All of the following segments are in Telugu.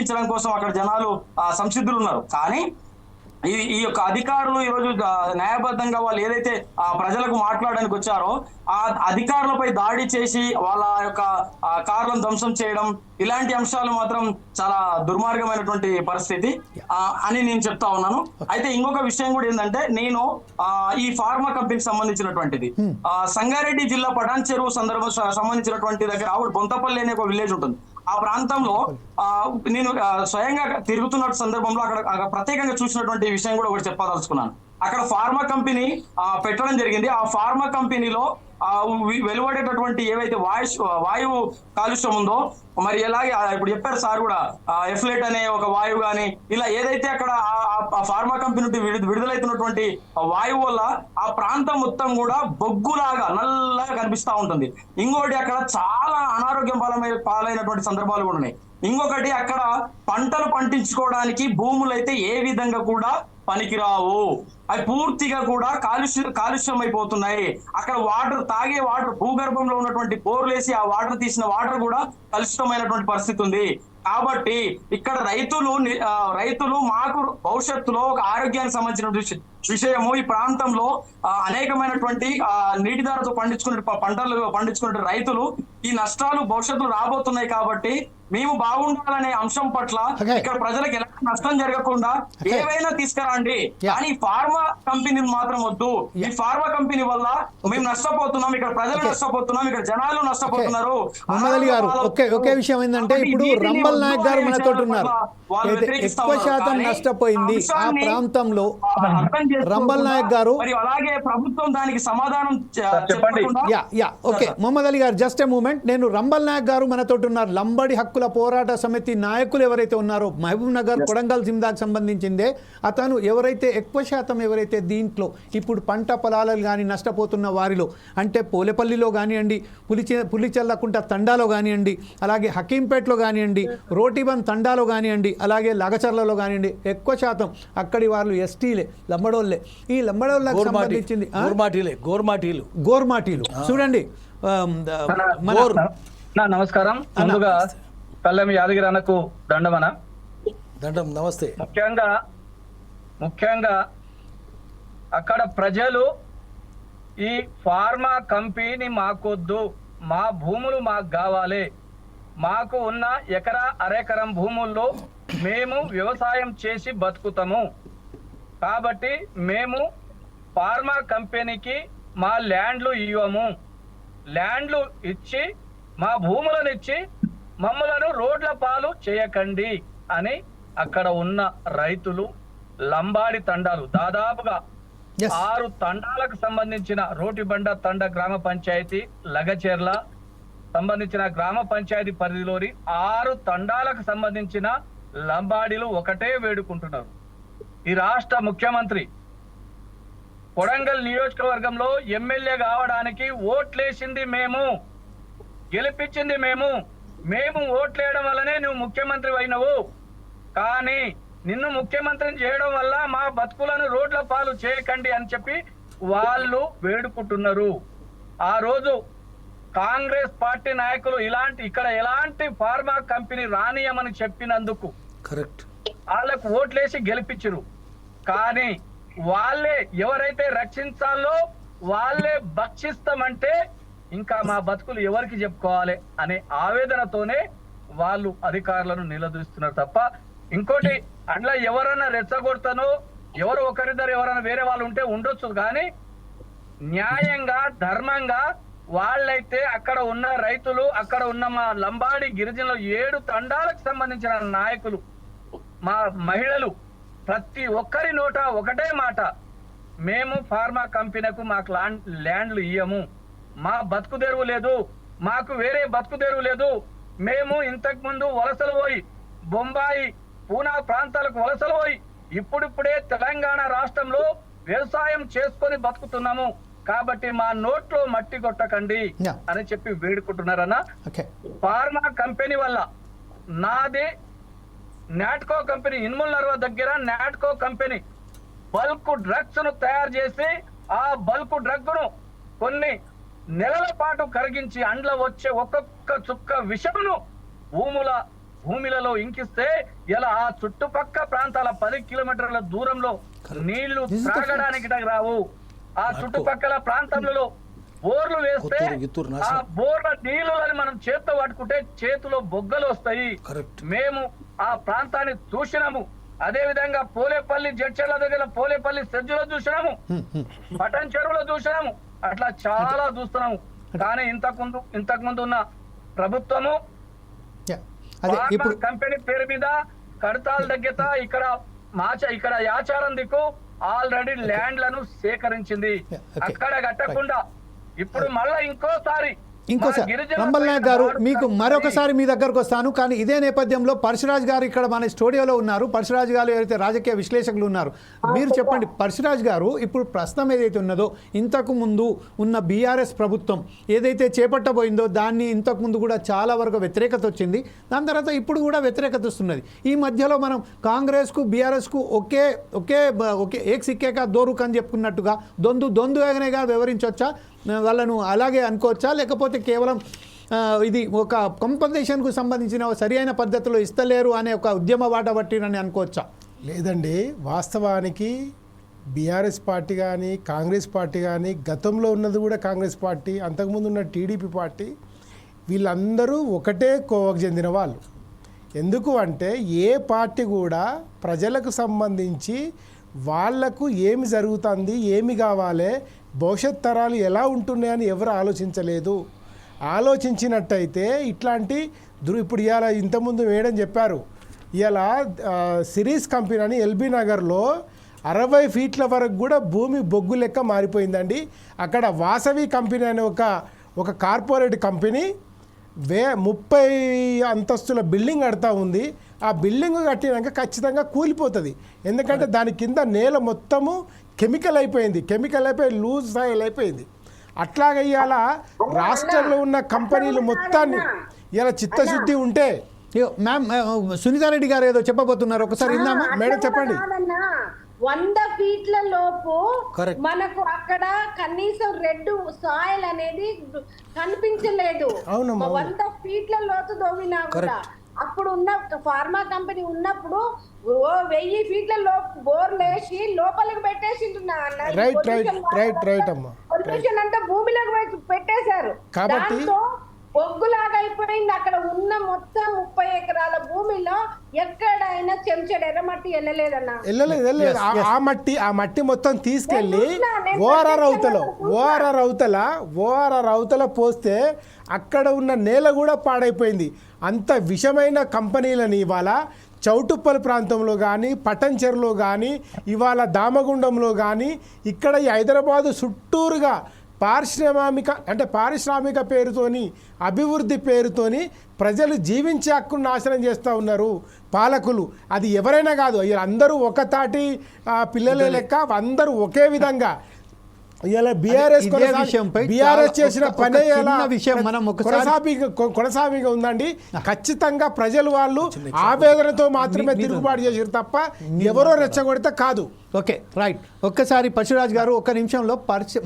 తగ్గించడం కోసం అక్కడ జనాలు సంసిద్ధులు ఉన్నారు. కానీ ఈ యొక్క అధికారులు ఈరోజు న్యాయబద్ధంగా వాళ్ళు ఏదైతే ప్రజలకు మాట్లాడడానికి వచ్చారో ఆ అధికారులపై దాడి చేసి వాళ్ళ యొక్క కార్లను ధ్వంసం చేయడం, ఇలాంటి అంశాలు మాత్రం చాలా దుర్మార్గమైనటువంటి పరిస్థితి అని నేను చెప్తా ఉన్నాను. అయితే ఇంకొక విషయం కూడా ఏంటంటే, నేను ఈ ఫార్మా కంపెనీకి సంబంధించినటువంటిది సంగారెడ్డి జిల్లా పటాన్ చెరువు సంబంధించినటువంటి దగ్గర బొంతపల్లి అనే ఒక విలేజ్ ఉంటుంది. ఆ ప్రాంతంలో నేను స్వయంగా తిరుగుతున్న సందర్భంలో అక్కడ ప్రత్యేకంగా చూసినటువంటి విషయం కూడా ఒకటి చెప్పదలుచుకున్నాను. అక్కడ ఫార్మా కంపెనీ పెట్టడం జరిగింది. ఆ ఫార్మా కంపెనీలో వెలువడేటటువంటి ఏవైతే వాయువు కాలుష్యం ఉందో, మరి ఎలాగే ఇప్పుడు చెప్పారు సార్ కూడా, ఎఫ్లెట్ అనే ఒక వాయువు కానీ ఇలా ఏదైతే అక్కడ ఆ ఫార్మా కంపెనీ నుండి విడుదలవుతున్నటువంటి వాయువు వల్ల ఆ ప్రాంతం మొత్తం కూడా బొగ్గులాగా నల్లగా కనిపిస్తా ఉంటుంది. ఇంకోటి అక్కడ చాలా అనారోగ్యం పాలైనటువంటి సందర్భాలు కూడా ఉన్నాయి. ఇంకొకటి అక్కడ పంటలు పండించుకోవడానికి భూములు అయితే ఏ విధంగా కూడా పనికిరావు, అవి పూర్తిగా కూడా కాలుష్యం అయిపోతున్నాయి. అక్కడ తాగే వాటర్ భూగర్భంలో ఉన్నటువంటి బోర్లేసి ఆ వాటర్ తీసిన వాటర్ కూడా కలుషితమైనటువంటి పరిస్థితి ఉంది. కాబట్టి ఇక్కడ రైతులు మాకు భవిష్యత్తులో ఒక ఆరోగ్యానికి సంబంధించిన విషయము, ఈ ప్రాంతంలో అనేకమైనటువంటి నీటి ధారతో పంటలు పండించుకునే రైతులు ఈ నష్టాలు భవిష్యత్తులో రాబోతున్నాయి. కాబట్టి మేము బాగుండాలనే అంశం పట్ల ఇక్కడ ప్రజలకు ఎలాంటి నష్టం జరగకుండా ఏవైనా తీసుకురండి, కానీ ఫార్మా కంపెనీ మాత్రం వద్దు. ఈ ఫార్మా కంపెనీ వల్ల మేము నష్టపోతున్నాం, ఇక్కడ ప్రజలు నష్టపోతున్నాం, ఇక్కడ జనాలు నష్టపోతున్నారు. ఒకే విషయం ఏంటంటే, ఇప్పుడు రంబల్ నాయక్ గారు మనతో ఉన్నారు. ఎక్కువ శాతం నష్టపోయింది ఆ ప్రాంతంలో రంబల్ నాయక్ గారు. అలాగే ప్రభుత్వం దానికి సమాధానం చెప్పండి. ఓకే మొహమ్మద్ అలీ గారు, జస్ట్ ఏ మూమెంట్. నేను రంబల్ నాయక్ గారు మనతో ఉన్నారు. లంబడి హక్కుల పోరాట సమితి నాయకులు ఎవరైతే ఉన్నారో, మహబూబ్ నగర్ కొడంగల్ జిల్లాకు సంబంధించిందే అతను, ఎవరైతే ఎక్కువ శాతం ఎవరైతే దీంట్లో ఇప్పుడు పంట పొలాలు కానీ నష్టపోతున్న వారిలో, అంటే పోలేపల్లిలో కానివ్వండి, పులిచెల్లకుంట తండాలో కానివ్వండి, అలాగే హకీంపేటలో కానివ్వండి, రోటిబన్ తండాలో కానివ్వండి, అలాగే లగచర్లలో కానివ్వండి, ఎక్కువ శాతం అక్కడి వాళ్ళు ఎస్టీలే, లంబడోళ్ళే. ఈ లంబడోళ్ళకు సంబంధించింది గోర్మాటీలు చూడండి. నమస్కారం. ముందుగా కళ్ళెం యాదగిరి అన్నకు దండం. నమస్తే. ముఖ్యంగా అక్కడ ప్రజలు ఈ ఫార్మా కంపెనీ మాకొద్దు, మా భూములు మాకు కావాలి, మాకు ఉన్న అరెకరం భూముల్లో మేము వ్యవసాయం చేసి బతుకుతాము, కాబట్టి మేము ఫార్మా కంపెనీకి మా ల్యాండ్లు ఇవ్వము, ల్యాండ్లు ఇచ్చి మా భూములను ఇచ్చి మమ్మలను రోడ్ల పాలు చేయకండి అని అక్కడ ఉన్న రైతులు లంబాడి తండాలు, దాదాపుగా 6 తండాలకు సంబంధించిన రోటిబండ తండ గ్రామ పంచాయతీ, లగచెర్ల సంబంధించిన గ్రామ పంచాయతీ పరిధిలోని 6 తండాలకు సంబంధించిన లంబాడీలు ఒకటే వేడుకుంటున్నారు. ఈ రాష్ట్ర ముఖ్యమంత్రి కొడంగల్ నియోజకవర్గంలో ఎమ్మెల్యే కావడానికి ఓట్లేసింది మేము, గెలిపించింది మేము ఓట్లేయడం వల్లనే నువ్వు ముఖ్యమంత్రి అయినవు, కానీ నిన్ను ముఖ్యమంత్రిని చేయడం వల్ల మా బతుకులను రోడ్ల పాలు చేయకండి అని చెప్పి వాళ్ళు వేడుకుంటున్నారు. ఆ రోజు కాంగ్రెస్ పార్టీ నాయకులు ఇక్కడ ఎలాంటి ఫార్మా కంపెనీ రానియమని చెప్పినందుకు కరెక్ట్ వాళ్ళకు ఓట్లేసి గెలిపించరు, కానీ వాళ్ళే ఎవరైతే రక్షించాలో వాళ్ళే భక్షిస్తామంటే ఇంకా మా బతుకులు ఎవరికి చెప్పుకోవాలి అనే ఆవేదనతోనే వాళ్ళు అధికారులను నిలదీస్తున్నారు తప్ప ఇంకోటి అట్లా ఎవరైనా రెచ్చగొడతానో ఎవరు ఒకరిద్దరు ఎవరైనా వేరే వాళ్ళు ఉంటే ఉండొచ్చు, కానీ న్యాయంగా ధర్మంగా వాళ్ళైతే అక్కడ ఉన్న రైతులు, అక్కడ ఉన్న మా లంబాడి గిరిజనులు 7 తండాలకు సంబంధించిన నాయకులు, మా మహిళలు ప్రతి ఒక్కరి నోట ఒకటే మాట, మేము ఫార్మా కంపెనీకు మాకు ల్యాండ్లు ఇయ్యము, మా బతుకు తెరువు లేదు, మాకు వేరే బతుకు తెరువు లేదు, మేము ఇంతకు ముందు వలసలు పోయి బొంబాయి పూనా ప్రాంతాలకు వలసలు పోయి ఇప్పుడిప్పుడే తెలంగాణ రాష్ట్రంలో వ్యవసాయం చేసుకొని బతుకుతున్నాము, కాబట్టి మా నోట్లో మట్టి కొట్టకండి అని చెప్పి వేడుకుంటున్నారన్న. ఫార్మా కంపెనీ వల్ల నాది నాట్కో కంపెనీ ఇన్ముల్ దగ్గర నాట్కో కంపెనీ బల్క్ డ్రగ్స్ ను తయారు చేసి ఆ బల్క్ డ్రగ్ ను కొన్ని నెలల పాటు కరిగించి అండ్ల వచ్చే ఒక్కొక్క చుక్క విషమును భూముల భూమిలలో ఇంకిస్తే ఇలా ఆ చుట్టుపక్క ప్రాంతాల 10 కిలోమీటర్ల దూరంలో నీళ్లు త్రాగడానికి రావు. ఆ చుట్టుపక్కల ప్రాంతాలలో బోర్లు వేస్తే ఆ బోర్ల నీళ్ళని మనం చేత్తో పట్టుకుంటే చేతిలో బొగ్గలు వస్తాయి. మేము ఆ ప్రాంతాన్ని చూసినాము. అదే విధంగా పోలేపల్లి జడ్చర్ల దగ్గర పోలేపల్లి సెజ్జులో చూసినాము, పటన్ చెరువులో చూసినాము, అట్లా చాలా చూస్తున్నాము. కానీ ఇంతకు ముందు ఉన్న ప్రభుత్వము కంపెనీ పేరు మీద కడతాల దగ్గర ఇక్కడ యాచారం దిక్కు ఆల్రెడీ ల్యాండ్లను సేకరించింది. అక్కడ కట్టకుండా ఇప్పుడు మళ్ళా ఇంకోసారి రంబల్ నాయక్ గారు మీకు మరొకసారి మీ దగ్గరకు వస్తాను. కానీ ఇదే నేపథ్యంలో పరశురాజ్ గారు ఇక్కడ మన స్టూడియోలో ఉన్నారు. పరశురాజ్ గారు ఏదైతే రాజకీయ విశ్లేషకులు ఉన్నారు, మీరు చెప్పండి పరశురాజ్ గారు, ఇప్పుడు ప్రస్తుతం ఏదైతే ఉన్నదో ఇంతకు ముందు ఉన్న బీఆర్ఎస్ ప్రభుత్వం ఏదైతే చేపట్టబోయిందో దాన్ని ఇంతకు ముందు కూడా చాలా వరకు వ్యతిరేకత వచ్చింది. దాని తర్వాత ఇప్పుడు కూడా వ్యతిరేకత వస్తున్నది. ఈ మధ్యలో మనం కాంగ్రెస్కు బీఆర్ఎస్కు ఒకే ఏక్ సిక్కేకా దోరుక్ అని చెప్పుకున్నట్టుగా దొందుగానేగా వివరించవచ్చా? వాళ్ళను అలాగే అనుకోవచ్చా, లేకపోతే కేవలం ఇది ఒక కంపన్సేషన్కు సంబంధించిన సరైన పద్ధతిలో ఇస్తలేరు అనే ఒక ఉద్యమ బాట పట్టిరని అనుకోవచ్చా? లేదండి, వాస్తవానికి బీఆర్ఎస్ పార్టీ కానీ కాంగ్రెస్ పార్టీ కానీ, గతంలో ఉన్నది కూడా కాంగ్రెస్ పార్టీ, అంతకుముందు ఉన్న టీడీపీ పార్టీ, వీళ్ళందరూ ఒకటే కోవకు చెందిన వాళ్ళు. ఎందుకు అంటే ఏ పార్టీ కూడా ప్రజలకు సంబంధించి వాళ్లకు ఏమి జరుగుతుంది, ఏమి కావాలి, భవిష్యత్ తరాలు ఎలా ఉంటున్నాయని ఎవరు ఆలోచించలేదు. ఆలోచించినట్టయితే ఇట్లాంటి ఇప్పుడు ఇవాళ ఇంతకుముందు మేడం చెప్పారు, ఇవాళ సిరీస్ కంపెనీ అని ఎల్బీ నగర్లో 60 ఫీట్ల వరకు కూడా భూమి బొగ్గు లెక్క మారిపోయిందండి. అక్కడ వాసవి కంపెనీ అనే ఒక కార్పొరేట్ కంపెనీ 30 అంతస్తుల బిల్డింగ్ కడతా ఉంది. ఆ బిల్డింగ్ కట్టినాక ఖచ్చితంగా కూలిపోతుంది. ఎందుకంటే దాని కింద నేల మొత్తము కెమికల్ అయిపోయి లూజ్ సాయిల్ అయిపోయింది. అట్లాగే ఇవాళ రాష్ట్రంలో ఉన్న కంపెనీలు మొత్తాన్ని ఇలా చిత్తశుద్ధి ఉంటే మ్యామ్ సునీతారెడ్డి గారు ఏదో చెప్పబోతున్నారు, ఒకసారి ఇందామా మేడం చెప్పండి. 100 ఫీట్ల లోపు మనకు అక్కడ కనీసం రెడ్ సాయిల్ అనేది కనిపించలేదు. 100 ఫీట్ల లోతు దోవినా కూడా అప్పుడు ఉన్న ఫార్మా కంపెనీ ఉన్నప్పుడు 1000 ఫీట్ల బోర్లు వేసి లోపలికి పొల్యూషన్ అంతా భూమిలోకి పెట్టేశారు. దాంతో బొగ్గులాగా అయిపోయింది. అక్కడ ఉన్న మొత్తం 30 ఎకరాల భూమిలో ఎక్కడైనా చెంచడు ఎర్రమట్టి వెళ్ళలేదన్నా. ఆ మట్టి మొత్తం తీసుకెళ్లి ఓఆర్ఆర్ అవతల పోస్తే అక్కడ ఉన్న నేల కూడా పాడైపోయింది. అంత విషమైన కంపెనీలని ఇవాళ చౌటుప్పల్ ప్రాంతంలో కానీ, పటన్ చెరువులో కానీ, ఇవాళ దామగుండంలో కానీ, ఇక్కడ ఈ హైదరాబాదు చుట్టూరుగా పారిశ్రామిక పేరుతోని, అభివృద్ధి పేరుతోని ప్రజలు జీవించే హక్కును నాశనం చేస్తూ ఉన్నారు పాలకులు. అది ఎవరైనా కాదు, అందరూ ఒక తాటి పిల్లలే లెక్క, అందరూ ఒకే విధంగా. ఇలా బీఆర్ఎస్ చేసిన పనే కొనసాగిగా ఉందండి. ఖచ్చితంగా ప్రజలు వాళ్ళు ఆవేదనతో మాత్రమే తిరుగుబాటు చేసారు తప్ప ఎవరో రెచ్చగొడితే కాదు. Okay, right. ఒక్కసారి పరశురాజ్ గారు ఒక్క నిమిషంలో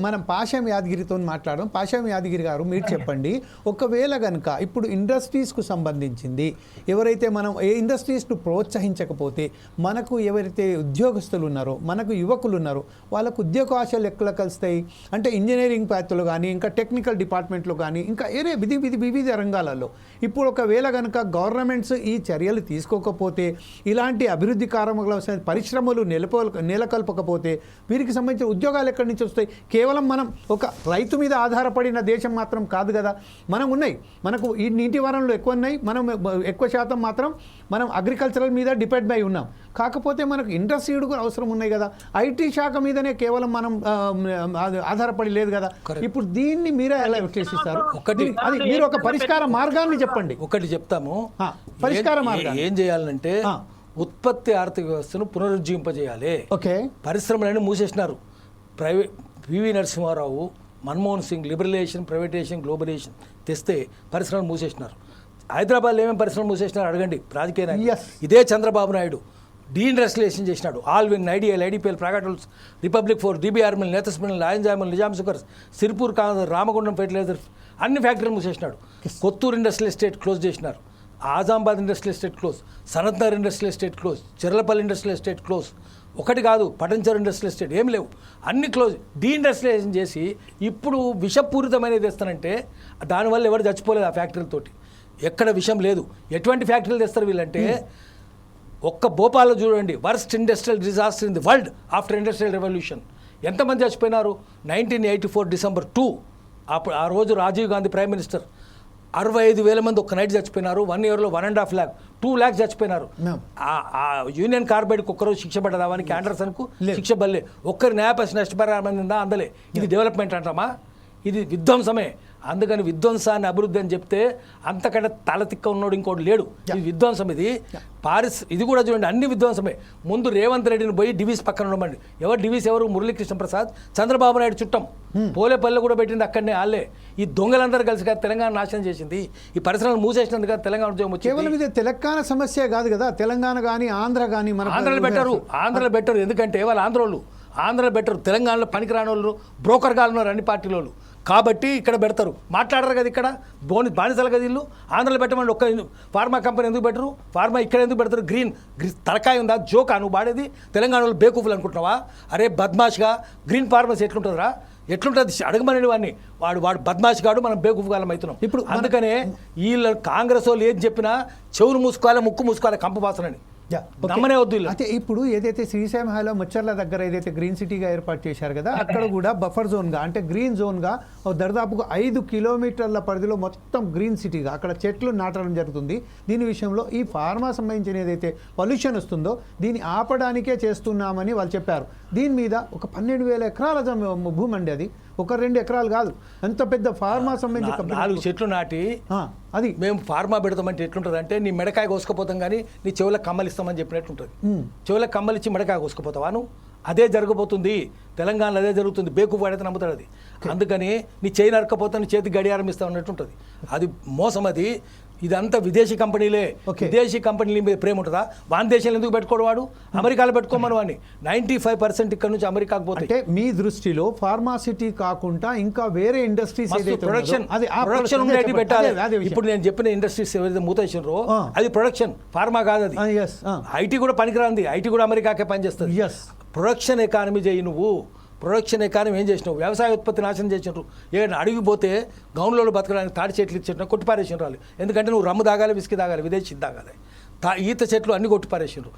మనం పాషం యాదగిరితో మాట్లాడడం. పాషం యాదగిరి గారు మీరు చెప్పండి, ఒకవేళ కనుక ఇప్పుడు ఇండస్ట్రీస్కు సంబంధించింది ఎవరైతే మనం ఏ ఇండస్ట్రీస్ను ప్రోత్సహించకపోతే మనకు ఎవరైతే ఉద్యోగస్తులు ఉన్నారో, మనకు యువకులు ఉన్నారో వాళ్ళకు ఉద్యోగావకాశాలు ఎక్కడ కలుస్తాయి అంటే ఇంజనీరింగ్ పాత్రలో కానీ, ఇంకా టెక్నికల్ డిపార్ట్మెంట్లో కానీ, ఇంకా వివిధ రంగాలలో. ఇప్పుడు ఒకవేళ కనుక గవర్నమెంట్స్ ఈ చర్యలు తీసుకోకపోతే, ఇలాంటి అభివృద్ధి కార్యక్రమాలు పరిశ్రమలు నెలకొల్పకపోతే వీరికి సంబంధించిన ఉద్యోగాలు ఎక్కడి నుంచి వస్తాయి? కేవలం మనం ఒక రైతు మీద ఆధారపడిన దేశం మాత్రం కాదు కదా. మనకు ఈ నీటి వనరులు ఎక్కువ ఉన్నాయి, మనం ఎక్కువ శాతం మాత్రం మనం అగ్రికల్చరల్ మీద డిపెండ్ అయి ఉన్నాం. కాకపోతే మనకు ఇండస్ట్రీ కూడా అవసరం ఉన్నాయి కదా. ఐటీ శాఖ మీదనే కేవలం మనం ఆధారపడి లేదు కదా. ఇప్పుడు దీన్ని మీరే ఎలా విశ్లేషిస్తారు? మీరు ఒక పరిష్కార మార్గాన్ని చెప్పండి. ఒకటి చెప్తాము, పరిష్కార మార్గం ఏం చేయాలంటే ఉత్పత్తి ఆర్థిక వ్యవస్థను పునరుజ్జీవింపజేయాలి. ఓకే, పరిశ్రమలన్నీ మూసేసినారు. PV Narasimha Rao, Manmohan Singh liberalisation, privatisation, globalisation తెస్తే పరిశ్రమలు మూసేసినారు. హైదరాబాద్లో ఏమేమి పరిశ్రమలు మూసేసినారు అడగండి రాజకీయ నాయకులు. ఇదే చంద్రబాబు నాయుడు డీఇండస్ట్రియలైజేషన్ చేసినాడు. ఆల్విన్, ఐడియల్, ఐడిపిఎల్, ప్రాగటల్స్, రిపబ్లిక్ ఫోర్, డిబిఆర్మిల్, నేతస్మిల్, లాయన్జామిల్, నిజాం సుగర్స్, సిర్పూర్, రామగుండం ఫెర్టిలైజర్ అన్ని ఫ్యాక్టరీలు మూసేసినాడు. కొత్తూరు ఇండస్ట్రియల్ ఎస్టేట్ క్లోజ్ చేసినారు. Azamabad industrial estate close, Sanath Nagar industrial estate close, Cherlapalli industrial estate close, ఒకటి కాదు పటంచెరు ఇండస్ట్రియల్ ఎస్టేట్ ఏం లేవు, అన్ని క్లోజ్ డీఇండస్ట్రియలైజేషన్ చేసి ఇప్పుడు విషపూరితమైనది తెస్తానంటే దానివల్ల ఎవరు చచ్చిపోలేదు ఆ ఫ్యాక్టరీలతోటి. ఎక్కడ విషయం లేదు. ఎటువంటి ఫ్యాక్టరీలు తెస్తారు వీళ్ళంటే ఒక్క భోపాల్లో చూడండి, worst industrial disaster in the world after industrial revolution. ఎంతమంది చచ్చిపోయినారు? 1984 డిసెంబర్ 2 అప్పుడు ఆ రోజు రాజీవ్ గాంధీ ప్రైమ్ మినిస్టర్ 65,000 మంది ఒక్క నైట్ చచ్చిపోయినారు. 1 ఇయర్లో 1.5 lakh 2 lakhs చచ్చిపోయినారు. ఆ యూనియన్ కార్బైడ్కి ఒక్కరోజు శిక్ష పడ్డదా? వానికి ఆండర్సన్కు శిక్ష బల్లే. ఒక్కరి న్యాయపరిచిన నష్టపరిహారం ఉందా? అందలే. ఇది డెవలప్మెంట్ అంటామా? ఇది విధ్వంసమే. అందుకని విధ్వంసాన్ని అభివృద్ధి అని చెప్తే అంతకంటే తల తిక్క ఉన్నాడు ఇంకోటి లేడు. ఇది విధ్వంసం. ఇది ఇది కూడా చూడండి, అన్ని విధ్వంసమే. ముందు రేవంత్ రెడ్డిని పోయి డివిస్ పక్కన ఉండమండి. ఎవరు డివిస్? ఎవరు? మురళీకృష్ణ ప్రసాద్, చంద్రబాబు నాయుడు చుట్టం. పోలేపల్లి కూడా పెట్టింది అక్కడనే వాళ్ళే. ఈ దొంగలందరూ కలిసి కదా తెలంగాణ నాశనం చేసింది. ఈ పరిశ్రమలు మూసేసినందుకు కదా తెలంగాణ ఉద్యోగం వచ్చింది. కేవలం ఇది తెలంగాణ సమస్య కాదు కదా, తెలంగాణ కానీ ఆంధ్ర కానీ ఆంధ్రలో బెటరు. ఎందుకంటే వాళ్ళు ఆంధ్రలో బెటరు. తెలంగాణలో పనికిరాని వాళ్ళు బ్రోకర్గా ఉన్నారు అన్ని పార్టీల వాళ్ళు. కాబట్టి ఇక్కడ పెడతారు, మాట్లాడరు కదా. ఇక్కడ బానిసలు కదా ఇల్లు. ఆంధ్రలో పెట్టమని ఒక్క ఫార్మా కంపెనీ ఎందుకు పెట్టరు? ఫార్మా ఇక్కడ ఎందుకు పెడతారు? గ్రీన్ తలకాయ ఉందా? జోకా నువ్వు వాడేది? తెలంగాణలో బేకూఫులు అనుకుంటున్నావా? అరే బద్మాష్గా గ్రీన్ ఫార్మసీ ఎట్లుంటుందిరా? ఎట్లుంటుంది అడగమని వాడిని. వాడు బద్మాష్ గాడు, మనం బేకూఫ్ కాలం అవుతున్నాం. ఇప్పుడు అందుకనే వీళ్ళ కాంగ్రెస్ వాళ్ళు ఏది చెప్పినా చెవులు మూసుకోవాలి, ముక్కు మూసుకోవాలి, కంప వాసనని నమ్మనే వద్దు. అయితే ఇప్పుడు ఏదైతే శ్రీశైలం హాలో ముచ్చర్ల దగ్గర ఏదైతే గ్రీన్ సిటీగా ఏర్పాటు చేశారు కదా, అక్కడ కూడా బఫర్ జోన్గా అంటే గ్రీన్ జోన్గా దాదాపుగా 5 కిలోమీటర్ల పరిధిలో మొత్తం గ్రీన్ సిటీగా అక్కడ చెట్లు నాటడం జరుగుతుంది. దీని విషయంలో ఈ ఫార్మా సంబంధించిన ఏదైతే పొల్యూషన్ వస్తుందో దీన్ని ఆపడానికే చేస్తున్నామని వాళ్ళు చెప్పారు. దీని మీద ఒక 12,000 ఎకరాల భూమి అండి. అది 1-2 ఎకరాలు కాదు, ఎంత పెద్ద ఫార్మా సంబంధించి 4 చెట్లు నాటి అది మేము ఫార్మా పెడతామంటే ఎట్లుంటుంది అంటే నీ మెడకాయ కోసుకుపోతాం కానీ నీ చెవులకు కమ్మలు ఇస్తామని చెప్పినట్టుంటుంది. చెవులకు కమ్మలు ఇచ్చి మెడకాయ కోసుకుపోతావా నువ్వు? అదే జరగబోతుంది తెలంగాణలో, అదే జరుగుతుంది. బేకు వాడైతే నమ్ముతాడు అది. అందుకని నీ చేయి నరకపోతే నీ చేతికి గడియారం ఇస్తావు అన్నట్టు ఉంటుంది. అది మోసం. అది ఇదంతా విదేశీ కంపెనీలే. విదేశీ కంపెనీల మీద ప్రేమ ఉంటుందా? వాని దేశంలో ఎందుకు పెట్టుకోడు? వాడు అమెరికాలో పెట్టుకోమని వాడిని. 95% ఇక్కడ నుంచి అమెరికాకు పోతే. అంటే మీ దృష్టిలో ఫార్మాసిటీ కాకుండా ఇంకా వేరే ఇండస్ట్రీస్ ప్రొడక్షన్ ఉండేది పెట్టాలి. ఇప్పుడు నేను చెప్పిన ఇండస్ట్రీస్ ఏవైతే మూతేసినారో అది ప్రొడక్షన్, ఫార్మా కాదు అది. ఐటీ కూడా పనికిరాంది. ఐటీ కూడా అమెరికాకే పనిచేస్తుంది. ప్రొడక్షన్ ఎకానమీ చేయి నువ్వు. ప్రొడక్షన్ ఎకానమీ ఏం చేసినావు? వ్యవసాయ ఉత్పత్తి నాశనం చేసినారు. ఏదైనా అడిగి పోతే గౌన్లో బతకడానికి తాడి చెట్లు ఇచ్చిన కొట్టిపారేసిన రాళ్ళు. ఎందుకంటే నువ్వు రమ్ము తాగాలి, విస్కీ తాగాలి, విదేశీ తాగాలి. ఈత చెట్లు అన్ని కొట్టిపారేసినారు.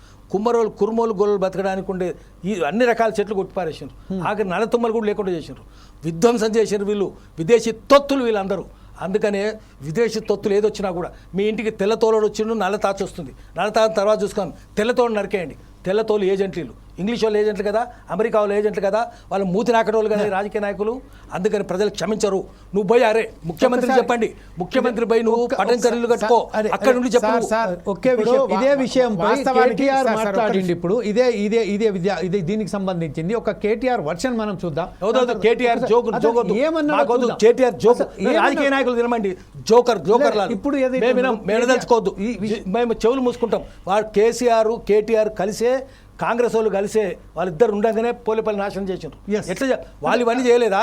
కుర్మోలు గొర్రెలు బతకడానికి ఉండే ఈ అన్ని రకాల చెట్లు కొట్టిపారేసినారు. ఆఖరి నల్లతుమ్మలు కూడా లేకుండా చేసినారు. విధ్వంసం చేసినారు వీళ్ళు. విదేశీ తొత్తులు వీళ్ళందరూ. అందుకనే విదేశీ తొత్తులు ఏదొచ్చినా కూడా మీ ఇంటికి తెల్లతోలుడు వచ్చిండు, నల్ల తాచు వస్తుంది. నల్ల తాచు తర్వాత చూసుకోండి, తెల్లతోలు నరికేయండి. తెల్లతోలు ఏజెంట్లు, ఇంగ్లీష్ వాళ్ళు ఏజెంట్లు కదా, అమెరికా వాళ్ళు ఏజెంట్లు కదా, వాళ్ళు మూతి నాకటోళ్ళు కదా రాజకీయ నాయకులు. అందుకని ప్రజలు క్షమించరు. నువ్వు పోయి అరే ముఖ్యమంత్రి చెప్పండి, ముఖ్యమంత్రి పోయి నువ్వు పట్టణచర్యలు కట్టుకో, అక్కడ నుండి చెప్పు. ఇదే విషయం మాట్లాడింది. ఇప్పుడు ఇదే దీనికి సంబంధించింది ఒక కేటీఆర్ వర్షన్ మనం చూద్దాం. కేటీఆర్ జోకర్ కేటీఆర్ జోకర్ రాజకీయ నాయకులు తినమండి. జోకర్ ఇప్పుడు మేము తెలుసుకోవద్దు, మేము చెవులు మూసుకుంటాం. వాడు కేటీఆర్ కలిసే కాంగ్రెస్ వాళ్ళు కలిసే వాళ్ళిద్దరు ఉండగానే పోలేపల్లి నాశనం చేసిండ్రు. ఎట్లా వాళ్ళు ఇవన్నీ చేయలేదా?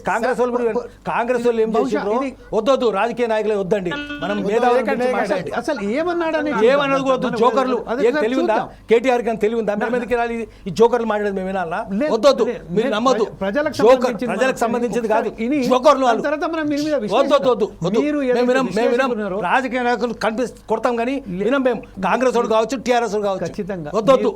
కాంగ్రెస్ వాళ్ళు కూడా కాంగ్రెస్ వాళ్ళు ఏం చేసిండ్రు? వద్దొద్దు, రాజకీయ నాయకులే వద్దండి. మనం అసలు ఏమన్నది వద్దు. జోకర్లు ఏం తెలివిందా? కేటీఆర్ కానీ తెలివిందా? మేము ఎందుకు రాలి ఈ జోకర్లు మాట్లాడేది మేము వినాలా? వద్దొద్దు, మీరు నమ్మొద్దు. ప్రజలకు సంబంధించింది కాదు, జోకర్లు వాళ్ళు. వద్దొద్దు, మేము వినం. రాజకీయ నాయకులు కొడతాం కానీ వినం మేము. కాంగ్రెస్ వాడు కావచ్చు, టీఆర్ఎస్ వాడు కావచ్చు. వద్దొద్దు.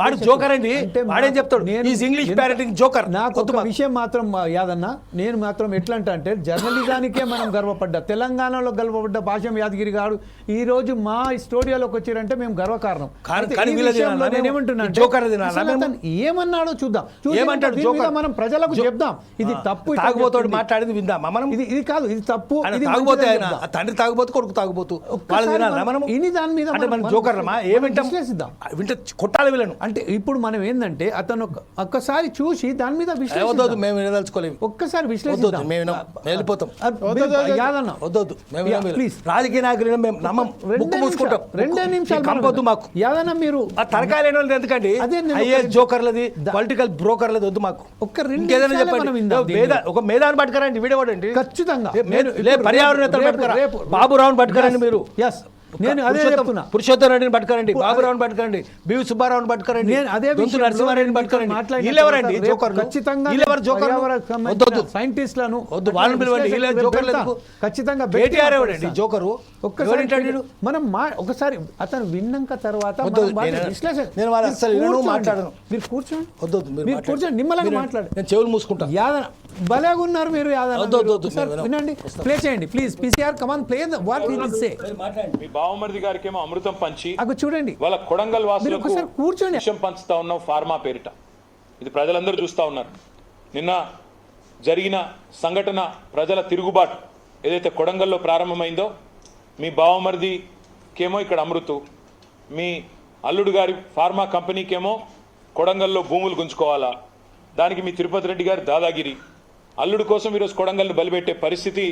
వాడు జోకర్ అండి, వాడేం చెప్తాడు? English parroting joker. నాకు ఒక విషయం మాత్రం యాదన్న, నేను మాత్రం ఎట్లా అంటే జర్నలిజానికే మనం గర్వపడ్డా, తెలంగాణలో గర్వపడ్డ భాషం యాదగిరి గారు ఈ రోజు మా స్టూడియోలోకి వచ్చారంటే మేము గర్వకారణం. ఏమన్నాడో చూద్దాం, ఏమంటాడు మనం ప్రజలకు చెప్దాం. ఇది తప్పు, తాగుబోతోడు మాట్లాడేది విందామా మనం? ఇది కాదు, ఇది తప్పు. తాగుబోతే ఆయన తండ్రి తాగుబోతు, కొడుకు తాగుబోతు, ఇని దాని మీద మనం జోకర్లమా? ఏమింటాం? వింటే కొట్టాలి వీళ్ళను. అంటే ఇప్పుడు మనం ఏంటంటే అతను ఒక్కసారి చూసి దాని మీద వద్దొద్దు, మేము వినదలుచుకోలేము. ఒక్కసారి విశ్లేషిద్దాం, మేము వెళ్ళిపోతాం. వద్దొద్దు, ప్లీజ్. రాజకీయ నాయకులు మేము నమ్మం, ముక్కు మూసుకుంటాం. 2 నిమిషాలు కంపొద్దు మాకు. యాదన్న మీరు తరకాయ లేని వాళ్ళు ఎందుకండి? ఐఏఎస్ జోకర్లది, పొలిటికల్ బ్రోకర్లది వద్దు మాకు. ఇంకేదైనా చెప్పండి. ఒక మేధాన్ని పట్టుకరండి, వీడేవాడండి. ఖచ్చితంగా పర్యావరణ పట్టుకరా, బాబురావుని పట్టుకరండి మీరు. నేను అదే చెప్తున్నా. పురుషోత్తమ రెడ్డిని పట్టుకోరండి, బాబురావుని పట్టుకోరండి, బివి సుబ్బారావుని పట్టుకోరండి, నేను అదే దొంతు నరసింహారెడ్డిని పట్టుకోరండి. మాట్లాడిన వీళ్ళెవరండి తర్వాత జోకర్లు? ఖచ్చితంగా వీళ్ళెవరు జోకర్లు? వద్దు సైంటిస్టులను వద్దు, వాళ్ళని పిలవండి. వీళ్ళే జోకర్లు ఎందుకు? ఖచ్చితంగా కేటీఆర్ ఎవరండి జోకరు? ఒక్కసారి మనం ఒకసారి అతను విన్నాక తర్వాత వద్దు, మనం వాటి నేను- విశ్లేషణ నేను వాళ్ళ అస్సలు వినను, కూర్చోండి. మాట్లాడను. మీరు కూర్చోండి, వద్దు వద్దు, మీరు మీరు కూర్చోండి, నిమ్మలంగా మీరు- మాట్లాడు. నేను చెవులు మూసుకుంటా. యాదన భలేగా ఉన్నారు మీరు యాదన. వద్దు, వద్దు, వద్దు, ఒకసారి నేను వినండి, ప్లే చేయండి please. PCR come on play what he will say. మీ బావమరిది గారికి ఏమో అమృతం పంచి అక్కడ చూడండి, వాళ్ళ కొడంగల్ మీరు వాసులకు ఒకసారి కూర్చోండి. విషం పంచుతా ఉన్నాం ఫార్మా పేరిట. ఇది ప్రజలందరూ చూస్తా ఉన్నారు. నిన్న జరిగిన సంఘటన, ప్రజల తిరుగుబాటు ఏదైతే కొడంగల్లో ప్రారంభమైందో, మీ బావమరిదికేమో ఇక్కడ అమృతు, మీ అల్లుడు గారి ఫార్మా కంపెనీకేమో కొడంగల్లో భూములు గుంజుకోవాలా, దానికి మీ తిరుపతి రెడ్డి గారి దాదాగిరి, అల్లుడు కోసం ఈరోజు కొడంగల్ని బలిపెట్టే పరిస్థితి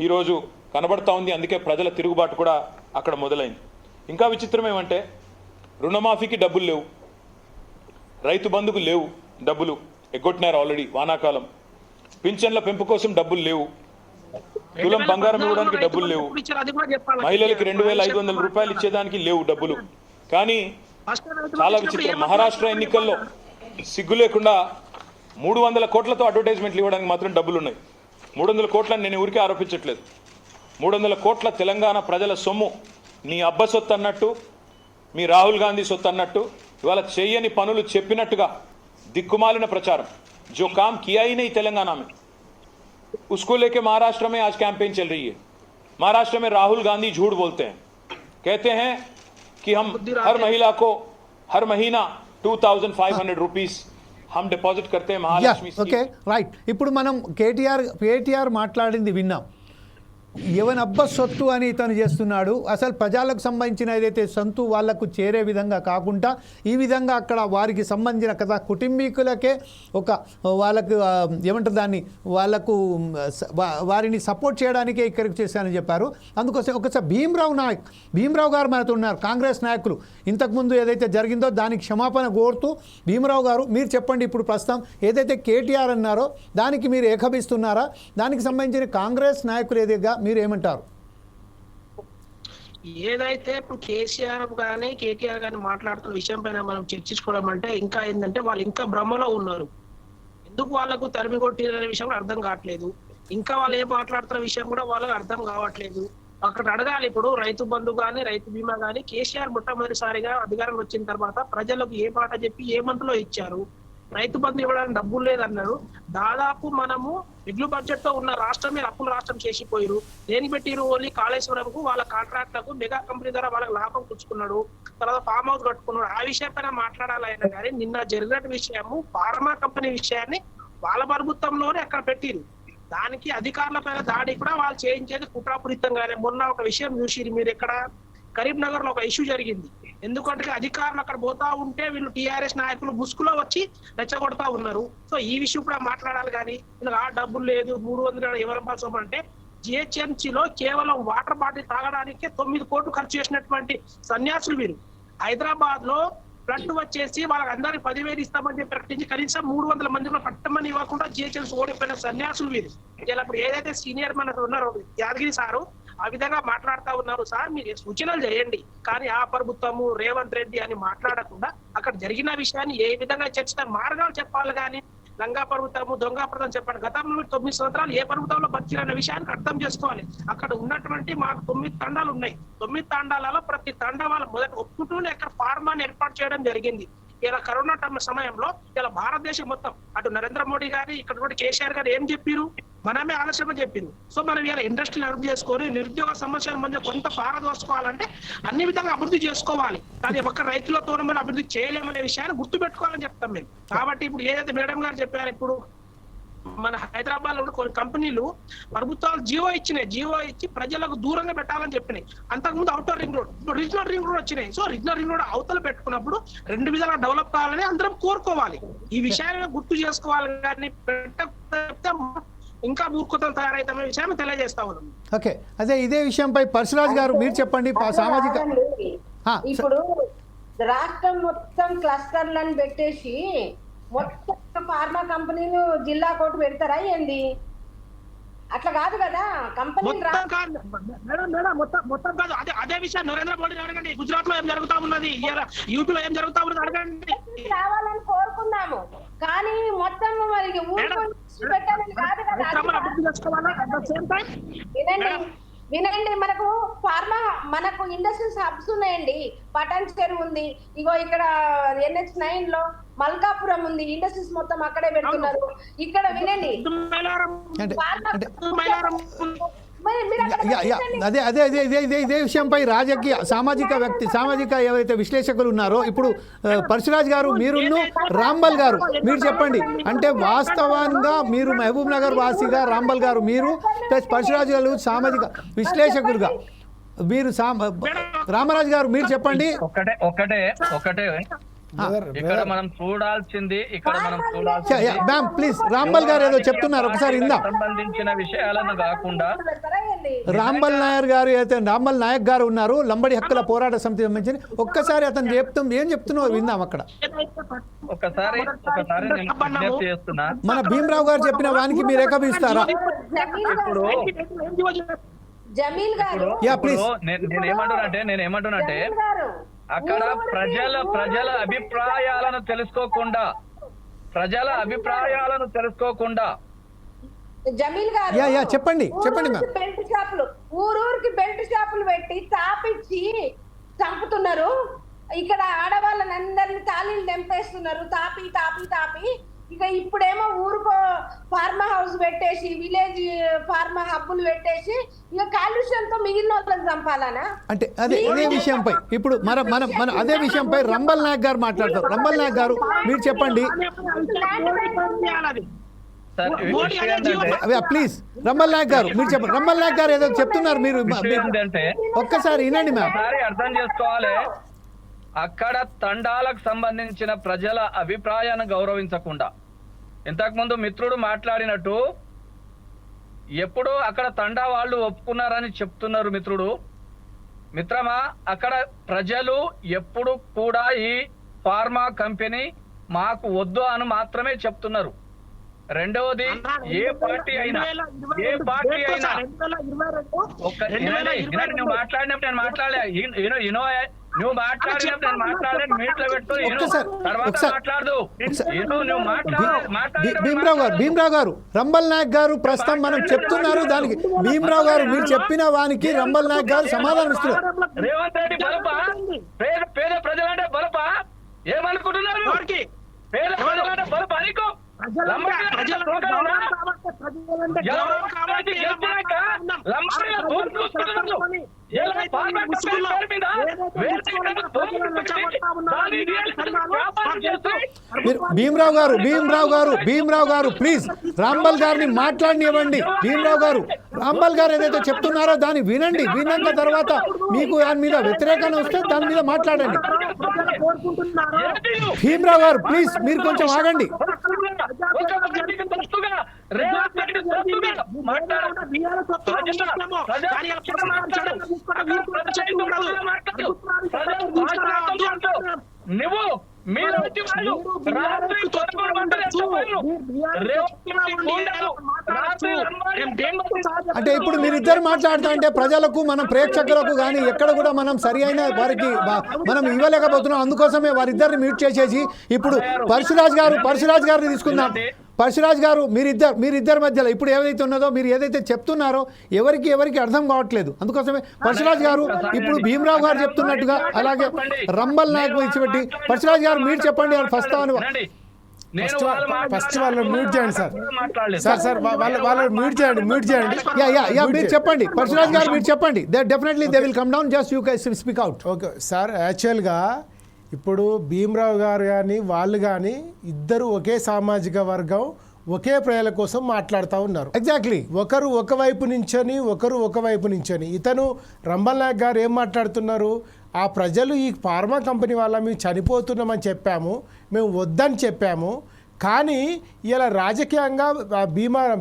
ఈరోజు కనబడతా ఉంది. అందుకే ప్రజల తిరుగుబాటు కూడా అక్కడ మొదలైంది. ఇంకా విచిత్రం ఏమంటే, రుణమాఫీకి డబ్బులు లేవు, రైతు బంధుకు లేవు, డబ్బులు ఎగ్గొట్టినారు ఆల్రెడీ వానాకాలం, పింఛన్ల పెంపు కోసం డబ్బులు లేవు, తులం బంగారం ఇవ్వడానికి డబ్బులు లేవు, మహిళలకి 2,500 రూపాయలు ఇచ్చేదానికి లేవు డబ్బులు. కానీ చాలా విచిత్రం, మహారాష్ట్ర ఎన్నికల్లో సిగ్గు లేకుండా 300 కోట్లతో అడ్వర్టైజ్మెంట్లు ఇవ్వడానికి మాత్రం డబ్బులు ఉన్నాయి. 300 కోట్లని నేను ఊరికే ఆరోపించట్లేదు. 300 కోట్ల తెలంగాణ ప్రజల సొమ్ము నీ అబ్బ సొత్తు అన్నట్టు, మీ రాహుల్ గాంధీ సొత్తు అన్నట్టు, ఇవాళ చెయ్యని పనులు చెప్పినట్టుగా దిక్కుమాలిన ప్రచారం. जो काम किया ही नहीं तेलंगाना में, उसको लेके महाराष्ट्र में आज कैंपेन चल रही है. महाराष्ट्र में राहुल गांधी झूठ बोलते हैं, कहते हैं कि हम हर महिला को हर महीना 2,500 रुपीस हम डिपॉजिट करते हैं महालक्ष्मी स्कीम. Okay right. ఇప్పుడు మనం కేటీఆర్ మాట్లాడింది విన్నాం. ఎవరి అబ్బ సొత్తు అని ఇతను చేస్తున్నాడు. అసలు ప్రజలకు సంబంధించిన ఏదైతే సొంతు వాళ్లకు చేరే విధంగా కాకుండా ఈ విధంగా అక్కడ వారికి సంబంధించిన కదా కుటుంబీకులకే ఒక వాళ్ళకు ఏమంటారు దాన్ని, వాళ్ళకు వారిని సపోర్ట్ చేయడానికే ఇక్కడికి చేశానని చెప్పారు. అందుకోసం ఒకసారి భీమరావు గారు మనతో ఉన్నారు, కాంగ్రెస్ నాయకులు. ఇంతకుముందు ఏదైతే జరిగిందో దానికి క్షమాపణ కోరుతూ భీమరావు గారు మీరు చెప్పండి. ఇప్పుడు ప్రస్తుతం ఏదైతే కేటీఆర్ అన్నారో దానికి మీరు ఏకభిస్తున్నారా? దానికి సంబంధించిన కాంగ్రెస్ నాయకులు ఏదిగా మీరు ఏమంటారు? ఏదైతే ఇప్పుడు కేసీఆర్ కానీ కేటీఆర్ కానీ మాట్లాడుతున్న విషయం పైన మనం చర్చించుకోవడం అంటే ఇంకా ఏంటంటే వాళ్ళు ఇంకా భ్రమలో ఉన్నారు. ఎందుకు వాళ్ళకు తరిమి కొట్టిన విషయం కూడా అర్థం కావట్లేదు. ఇంకా వాళ్ళు ఏం మాట్లాడుతున్న విషయం కూడా వాళ్ళకి అర్థం కావట్లేదు. అక్కడ అడగాలి. ఇప్పుడు రైతు బంధు కానీ రైతు బీమా కానీ కేసీఆర్ మొట్టమొదటిసారిగా అధికారం వచ్చిన తర్వాత ప్రజలకు ఏ మాట చెప్పి ఏ మంత్లో ఇచ్చారు? రైతు బంధు ఇవ్వడానికి డబ్బులు లేదన్నారు. దాదాపు మనము మిగులు బడ్జెట్ తో ఉన్న రాష్ట్రమే అప్పుల రాష్ట్రం చేసిపోయారు. దేని పెట్టిరు? ఓన్లీ కాళేశ్వరంకు వాళ్ళ కాంట్రాక్ట్లకు మెగా కంపెనీ ద్వారా వాళ్ళకి లాభం పుచ్చుకున్నాడు, తర్వాత ఫామ్ హౌస్ కట్టుకున్నాడు. ఆ విషయం పైన మాట్లాడాలైనా కానీ నిన్న జరిగిన విషయము ఫార్మా కంపెనీ విషయాన్ని వాళ్ళ ప్రభుత్వంలోనే అక్కడ పెట్టిరు. దానికి అధికారుల పైన దాడి కూడా వాళ్ళు చేయించేది కుట్రాపూరితంగానే. మొన్న ఒక విషయం చూసిరు మీరు, ఇక్కడ కరీంనగర్ లో ఒక ఇష్యూ జరిగింది. ఎందుకంటే అధికారులు అక్కడ పోతా ఉంటే వీళ్ళు టీఆర్ఎస్ నాయకులు ముసుగులో వచ్చి రెచ్చగొడతా ఉన్నారు. సో ఈ విషయం కూడా మాట్లాడాలి. కానీ వీళ్ళకి ఆ డబ్బులు లేదు, 300 ఎవరు అంటే జిహెచ్ఎంసీలో కేవలం వాటర్ బాటిల్ తాగడానికే 9 కోట్లు ఖర్చు చేసినటువంటి సన్యాసులు వీరు. హైదరాబాద్ లో బ్లడ్ వచ్చేసి వాళ్ళకి అందరికి 10,000 ఇస్తామని చెప్పి ప్రకటించి కనీసం 300 మందిలో పట్టమని ఇవ్వకుండా జిహెచ్ఎంసీ ఓడిపోయిన సన్యాసులు వీరు. ఇలా ఇప్పుడు ఏదైతే సీనియర్ మన ఉన్నారో యాదగిరి సారు ఆ విధంగా మాట్లాడుతా ఉన్నారు. సార్ మీరు సూచనలు చేయండి, కానీ ఆ ప్రభుత్వము రేవంత్ రెడ్డి అని మాట్లాడకుండా అక్కడ జరిగిన విషయాన్ని ఏ విధంగా చర్చిస్తారు మార్గాలు చెప్పాలి. కానీ లంగా ప్రభుత్వము దొంగ ప్రభుత్వం చెప్పండి. గతంలో 9 సంవత్సరాలు ఏ ప్రభుత్వంలో బతికిరన్న విషయానికి అర్థం చేసుకోవాలి. అక్కడ ఉన్నటువంటి మాకు 9 తండాలు ఉన్నాయి. 9 తండాలలో ప్రతి తండా వాళ్ళ మొదటి ఒప్పుకుంటూనే అక్కడ ఫార్మాన్ని ఏర్పాటు చేయడం జరిగింది. ఇలా కరోనా సమయంలో ఇలా భారతదేశం మొత్తం అటు నరేంద్ర మోడీ గారి ఇక్కడ కేసీఆర్ గారు ఏం చెప్పారు? మనమే ఆలస్యంగా చెప్పారు. సో మనం ఇలా ఇండస్ట్రీని అభివృద్ధి చేసుకొని నిరుద్యోగ సమస్యల మధ్య కొంత పారదోసుకోవాలంటే అన్ని విధంగా అభివృద్ధి చేసుకోవాలి. కానీ ఒక్క రైతులతో మనం అభివృద్ధి చేయలేమనే విషయాన్ని గుర్తు పెట్టుకోవాలని చెప్తాం మేము. కాబట్టి ఇప్పుడు ఏదైతే మేడం గారు చెప్పారు, ఇప్పుడు మన హైదరాబాద్ లో కొన్ని కంపెనీలు ప్రభుత్వాలు జీవో ఇచ్చి ప్రజలకు దూరంగా పెట్టాలని చెప్పినాయి. అంతకుముందు అవుటర్ రింగ్ రోడ్, ఇప్పుడు రీజనల్ రింగ్ రోడ్ వచ్చినాయి. సో రీజనల్ రింగ్ రోడ్ అవతల పెట్టుకున్నప్పుడు 2 విధాలుగా డెవలప్ కావాలని అందరం కోరుకోవాలి. ఈ విషయాన్ని గుర్తు చేసుకోవాలి. కానీ ఇంకా మూర్ఖతలు తయారైతామనే విషయాన్ని తెలియజేస్తా ఉన్నాం. ఓకే, అదే ఇదే విషయంపై పరశురాజ్ గారు మీరు చెప్పండి. సామాజిక ఇప్పుడు రాష్ట్రం మొత్తం క్లస్టర్లను పెట్టేసి మొత్తం ఫార్మా కంపెనీలు జిల్లా కోర్టు పెడతారా ఏంది? అట్లా కాదు కదా కంపెనీ మొత్తం కాదు మేడం, మొత్తం కాదు. అదే విషయం నరేంద్ర మోడీ అడగండి. గుజరాత్ లో ఏం జరుగుతా ఉన్నది, యూపీ లో ఏం జరుగుతా ఉన్నది అడగండి. రావాలని కోరుకున్నాము, కానీ మొత్తం మరి ఊరుకొని పెట్టాలని కాదు కదా. అభివృద్ధి చేసుకోవాలా? at the same time వినండి, మనకు ఇండస్ట్రీస్ హబ్స్ ఉన్నాయండి. పటాన్ చెరువు ఉంది, ఇగో ఇక్కడ NH9 లో మల్కాపురం ఉంది, ఇండస్ట్రీస్ మొత్తం అక్కడే పెడుతున్నారు. ఇక్కడ వినండి, అదే అదే అదే ఇదే ఇదే ఇదే విషయంపై రాజకీయ సామాజిక ఎవరైతే విశ్లేషకులు ఉన్నారో ఇప్పుడు పరశురాజ్ గారు మీరును రాంబల్ గారు మీరు చెప్పండి. అంటే వాస్తవంగా మీరు మహబూబ్ నగర్ వాసిగా రాంబల్ గారు మీరు ప్లస్ పరశురాజ్ గారు సామాజిక విశ్లేషకులుగా మీరు రామరాజు గారు మీరు చెప్పండి. ఒకటే ఇక్కడ మనం చూడాల్సింది మ్యామ్ ప్లీజ్ రాంబల్ గారు ఏదో చెప్తున్నారు ఒకసారి ఇందా సంబంధించిన విషయాలను కాకుండా రాంబల్ నాయక్ గారు ఉన్నారు లంబడి హక్కుల పోరాట సమితి సంబంధించి ఒక్కసారి అతను ఏం చెప్తున్నారు విందాం. అక్కడ ఒకసారి నేను విజ్ఞప్తి చేస్తున్నా, మన భీమరావు గారు చెప్పిన వానికి మీరు ఏకీభవిస్తారా? జమీల్ గారు నేనేమంటున్నానంటే అక్కడ ప్రజల అభిప్రాయాలను తెలుసుకోకుండా జమీల్ గారు చెప్పండి బెల్ట్ షాపులు ఊరూరికి బెల్ట్ షాపులు పెట్టి తాపిచ్చి చంపుతున్నారు. ఇక్కడ ఆడవాళ్ళని అందరినీ తాళీలు తెంపేస్తున్నారు, తాపి ఇక ఇప్పుడేమో ఊరుకో ఫార్మా హౌస్ పెట్టేసి విలేజ్ ఫార్మా హబ్బులు పెట్టేసి ఇక కాలుష్యంతో మిగిలిన వాళ్ళకి చంపాలనా? అంటే అదే ఇదే విషయంపై ఇప్పుడు మన అదే విషయంపై రంబల్ నాయక్ గారు మాట్లాడతారు. రంబల్ నాయక్ గారు మీరు చెప్పండి ప్లీజ్. రంబల్ నాయక్ గారు మీరు చెప్పండి. రంబల్ నాయక్ గారు ఏదో చెప్తున్నారు, మీరు ఒక్కసారి వినండి మ్యామ్. అర్థం చేసుకోవాలి, అక్కడ తండాలకు సంబంధించిన ప్రజల అభిప్రాయాన్ని గౌరవించకుండా ఇంతకుముందు మిత్రుడు మాట్లాడినట్టు ఎప్పుడు అక్కడ తండా వాళ్ళు ఒప్పుకున్నారని చెప్తున్నారు మిత్రమా. అక్కడ ప్రజలు ఎప్పుడు కూడా ఈ ఫార్మా కంపెనీ మాకు వద్దు అని మాత్రమే చెప్తున్నారు. రెండవది ఏ పార్టీ అయినా నువ్వు మాట్లాడినప్పుడు నేను మాట్లాడలే, నువ్వు మాట్లాడినప్పుడు నేను మాట్లాడే మీట్లో పెట్టు, తర్వాత మాట్లాడదు. భీమరావు గారు రంబల్ నాయక్ గారు ప్రస్తుతం మనం చెప్తున్నారు దానికి భీమరావు గారు మీరు చెప్పిన వానికి రంబల్ నాయక్ గారు సమాధానం ఇస్తున్నారు. రేవంత్ రెడ్డి బలపా, పేద ప్రజలంటే బలపా, ఏమనుకుంటున్నారు? పేద ప్రజలంటే బలపా నీకు? భీమరావు గారు ప్లీజ్ రాంబల్ గారిని మాట్లాడనివ్వండి. భీమరావు గారు రాంబల్ గారు ఏదైతే చెప్తున్నారో దాన్ని వినండి. విన్నాక తర్వాత మీకు దాని మీద వ్యతిరేకత వస్తే దాని మీద మాట్లాడండి. భీమరావు గారు ప్లీజ్ మీరు కొంచెం ఆగండి. నువ్వు మీరు అంటే ఇప్పుడు మీరిద్దరు మాట్లాడుతా అంటే ప్రజలకు మనం ప్రేక్షకులకు కానీ ఎక్కడ కూడా మనం సరి అయిన వారికి మనం ఇవ్వలేకపోతున్నాం. అందుకోసమే వారిద్దరిని మ్యూట్ చేసేసి ఇప్పుడు పరశురాజ్ గారిని తీసుకుందాం. పరశురాజ్ గారు మీరిద్దరి మధ్యలో ఇప్పుడు ఏదైతే ఉన్నదో మీరు ఏదైతే చెప్తున్నారో ఎవరికి అర్థం కావట్లేదు. అందుకోసమే పరశురాజ్ గారు ఇప్పుడు భీమరావు గారు చెప్తున్నట్టుగా అలాగే రంబల్ నాయక్ ఇచ్చిపెట్టి పరశురాజ్ గారు మీరు చెప్పండి ఫస్ట్ వాళ్ళు మ్యూట్ చేయండి సార్ వాళ్ళు మ్యూట్ చేయండి మీరు చెప్పండి. పరశురాజ్ గారు మీరు చెప్పండి. Definitely they will come down, just you can speak out. Okay sir, యాక్చువల్గా ఇప్పుడు భీమరావు గారు కానీ వాళ్ళు కానీ ఇద్దరు ఒకే సామాజిక వర్గం ఒకే ప్రజల కోసం మాట్లాడుతూ ఉన్నారు. ఎగ్జాక్ట్లీ ఒకరు ఒకవైపు నించొని ఇతను రంబల్ నాయక్ గారు ఏం మాట్లాడుతున్నారు? ఆ ప్రజలు ఈ ఫార్మా కంపెనీ వల్ల మేము చనిపోతున్నామని చెప్పాము, మేము వద్దని చెప్పాము, కానీ ఇలా రాజకీయంగా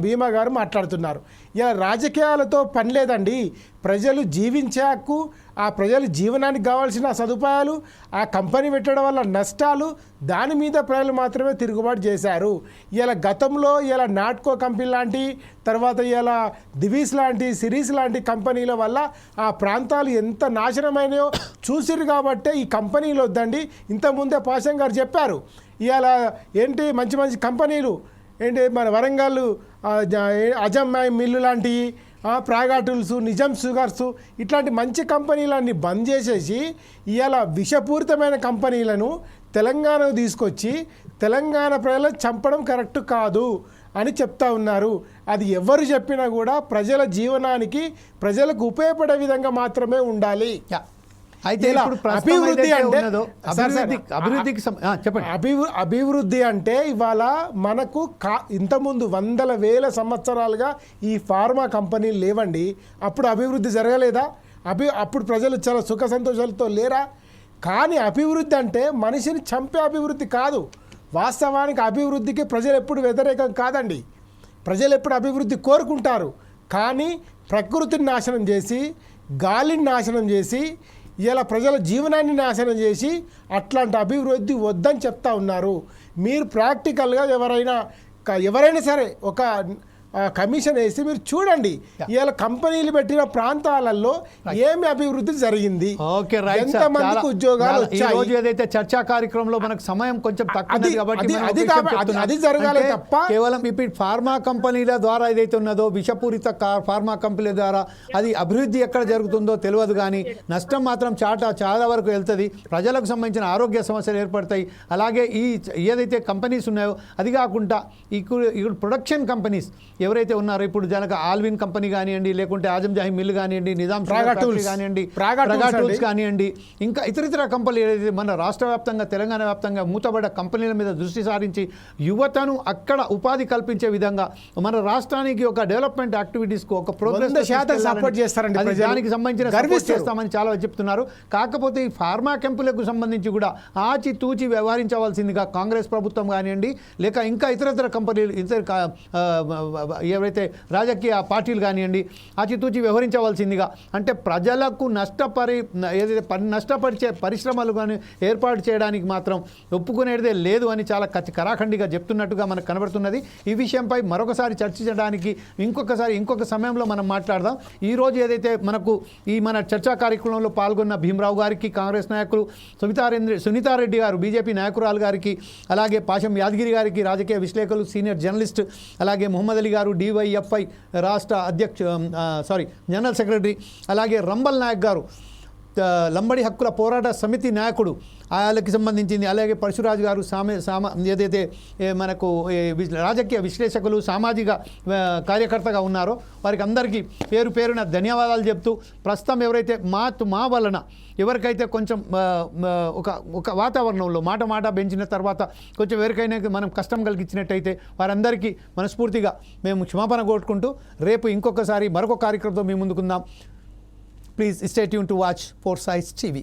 భీమా గారు మాట్లాడుతున్నారు. ఇలా రాజకీయాలతో పని లేదండి. ప్రజలు జీవించే హక్కు, ఆ ప్రజల జీవనానికి కావాల్సిన సదుపాయాలు, ఆ కంపెనీ పెట్టడం వల్ల నష్టాలు, దాని మీద ప్రజలు మాత్రమే తిరుగుబాటు చేశారు. ఇలా గతంలో ఇలా నాట్కో కంపెనీ లాంటి, తర్వాత ఇలా దివీస్ లాంటి, సిరీస్ లాంటి కంపెనీల వల్ల ఆ ప్రాంతాలు ఎంత నాశనమైనయో చూసిరు కాబట్టే ఈ కంపెనీలు వద్దండి. ఇంతకుముందే పాషం గారు చెప్పారు, ఇవాళ ఏంటి మంచి మంచి కంపెనీలు ఏంటి మన వరంగల్ అజమ్ మిల్లు లాంటివి, ప్రాగా టూల్స్, నిజాం షుగర్స్, ఇట్లాంటి మంచి కంపెనీలన్నీ బంద్ చేసేసి ఇవాళ విషపూరితమైన కంపెనీలను తెలంగాణకు తీసుకొచ్చి తెలంగాణ ప్రజలను చంపడం కరెక్ట్ కాదు అని చెప్తా ఉన్నారు. అది ఎవరు చెప్పినా కూడా ప్రజల జీవనానికి, ప్రజలకు ఉపయోగపడే విధంగా మాత్రమే ఉండాలి. అయితే ఇలా ఇప్పుడు ప్రస్తుతం అభివృద్ధి ఏదైతే అంటే ఉన్నదో, అభివృద్ధికి చెప్పండి. అభివృద్ధి అంటే ఇవాళ మనకు ఇంతకుముందు వందల వేల సంవత్సరాలుగా ఈ ఫార్మా కంపెనీలు లేవండి. అప్పుడు అభివృద్ధి జరగలేదా? అప్పుడు ప్రజలు చాలా సుఖ సంతోషాలతో లేరా? కానీ అభివృద్ధి అంటే మనిషిని చంపే అభివృద్ధి కాదు. వాస్తవానికి అభివృద్ధికి ప్రజలు ఎప్పుడు వ్యతిరేకం కాదండి. ప్రజలు ఎప్పుడు అభివృద్ధి కోరుకుంటారు. కానీ ప్రకృతిని నాశనం చేసి, గాలిని నాశనం చేసి, ఇలా ప్రజల జీవనాన్ని నాశనం చేసి అట్లాంటి అభివృద్ధి వద్దని చెప్తా ఉన్నారు. మీరు ప్రాక్టికల్గా ఎవరైనా సరే ఒక కమిషన్ వేసి మీరు చూడండి, ఇవాళ కంపెనీలు పెట్టిన ప్రాంతాలలో ఏమి అభివృద్ధి జరిగింది, ఎంతమందికి ఉద్యోగాలు వచ్చాయి. ఏదైతే చర్చా కార్యక్రమంలో మనకు సమయం కొంచెం తక్కువ కాబట్టి అది జరగాలి తప్ప కేవలం ఇప్పుడు ఫార్మా కంపెనీల ద్వారా ఏదైతే ఉన్నదో, విషపూరిత ఫార్మా కంపెనీల ద్వారా అది అభివృద్ధి ఎక్కడ జరుగుతుందో తెలియదు. కానీ నష్టం మాత్రం చాలా వరకు వెళ్తుంది. ప్రజలకు సంబంధించిన ఆరోగ్య సమస్యలు ఏర్పడతాయి. అలాగే ఈ ఏదైతే కంపెనీస్ ఉన్నాయో అది కాకుండా ఇప్పుడు ప్రొడక్షన్ కంపెనీస్ ఎవరైతే ఉన్నారో, ఇప్పుడు జనక ఆల్విన్ కంపెనీ కానివ్వండి, లేకుంటే ఆజమ్ జాహీ మిల్ కానివ్వండి, నిజాం కానివ్వండి, ప్రాగా టూల్స్ కానివ్వండి, ఇంకా ఇతర కంపెనీలు ఏదైతే మన రాష్ట్ర వ్యాప్తంగా, తెలంగాణ వ్యాప్తంగా మూతబడ్డ కంపెనీల మీద దృష్టి సారించి యువతను అక్కడ ఉపాధి కల్పించే విధంగా మన రాష్ట్రానికి ఒక డెవలప్మెంట్ యాక్టివిటీస్కు ఒక ప్రోగ్రెస్ సపోర్ట్ చేస్తారండి. దానికి సంబంధించిన సపోర్ట్ చేస్తామని చాలా చెప్తున్నారు. కాకపోతే ఈ ఫార్మా కంపెనీలకు సంబంధించి కూడా ఆచితూచి వ్యవహరించవలసిందిగా కాంగ్రెస్ ప్రభుత్వం కానివ్వండి, లేక ఇంకా ఇతర కంపెనీలు, ఎవరైతే రాజకీయ పార్టీలు కానివ్వండి, ఆచితూచి వ్యవహరించవలసిందిగా. అంటే ప్రజలకు నష్టపరిచే పరిశ్రమలు కానీ ఏర్పాటు చేయడానికి మాత్రం ఒప్పుకునేదే లేదు అని చాలా కరాఖండిగా చెప్తున్నట్టుగా మనకు కనబడుతున్నది. ఈ విషయంపై మరొకసారి చర్చించడానికి ఇంకొక సమయంలో మనం మాట్లాడదాం. ఈరోజు ఏదైతే మనకు మన చర్చా కార్యక్రమంలో పాల్గొన్న భీమరావు గారికి, కాంగ్రెస్ నాయకులు సునీతారెడ్డి గారు, బీజేపీ నాయకురాలు గారికి, అలాగే పాశం యాదగిరి గారికి, రాజకీయ విశ్లేషకులు, సీనియర్ జర్నలిస్ట్, అలాగే మొహమ్మద్ అలీ గారు, డివైఎఫ్ఐ రాష్ట్ర జనరల్ సెక్రటరీ, అలాగే రంబల్ నాయక్ గారు, లంబడి హక్కుల పోరాట సమితి నాయకుడు, వాళ్ళకి సంబంధించింది, అలాగే పరశురాజు గారు ఏదైతే మనకు రాజకీయ విశ్లేషకులు, సామాజిక కార్యకర్తగా ఉన్నారో వారికి అందరికీ పేరున ధన్యవాదాలు చెప్తూ, ప్రస్తుతం ఎవరైతే మా వలన ఎవరికైతే కొంచెం ఒక వాతావరణంలో మాట పెంచిన తర్వాత కొంచెం ఎవరికైనా మనం కష్టం కలిగించినట్టయితే వారందరికీ మనస్ఫూర్తిగా మేము క్షమాపణ కోరుకుంటూ, రేపు ఇంకొకసారి మరొక కార్యక్రమంతో మీ ముందుకుందాం. Please stay tuned to watch Foresight TV.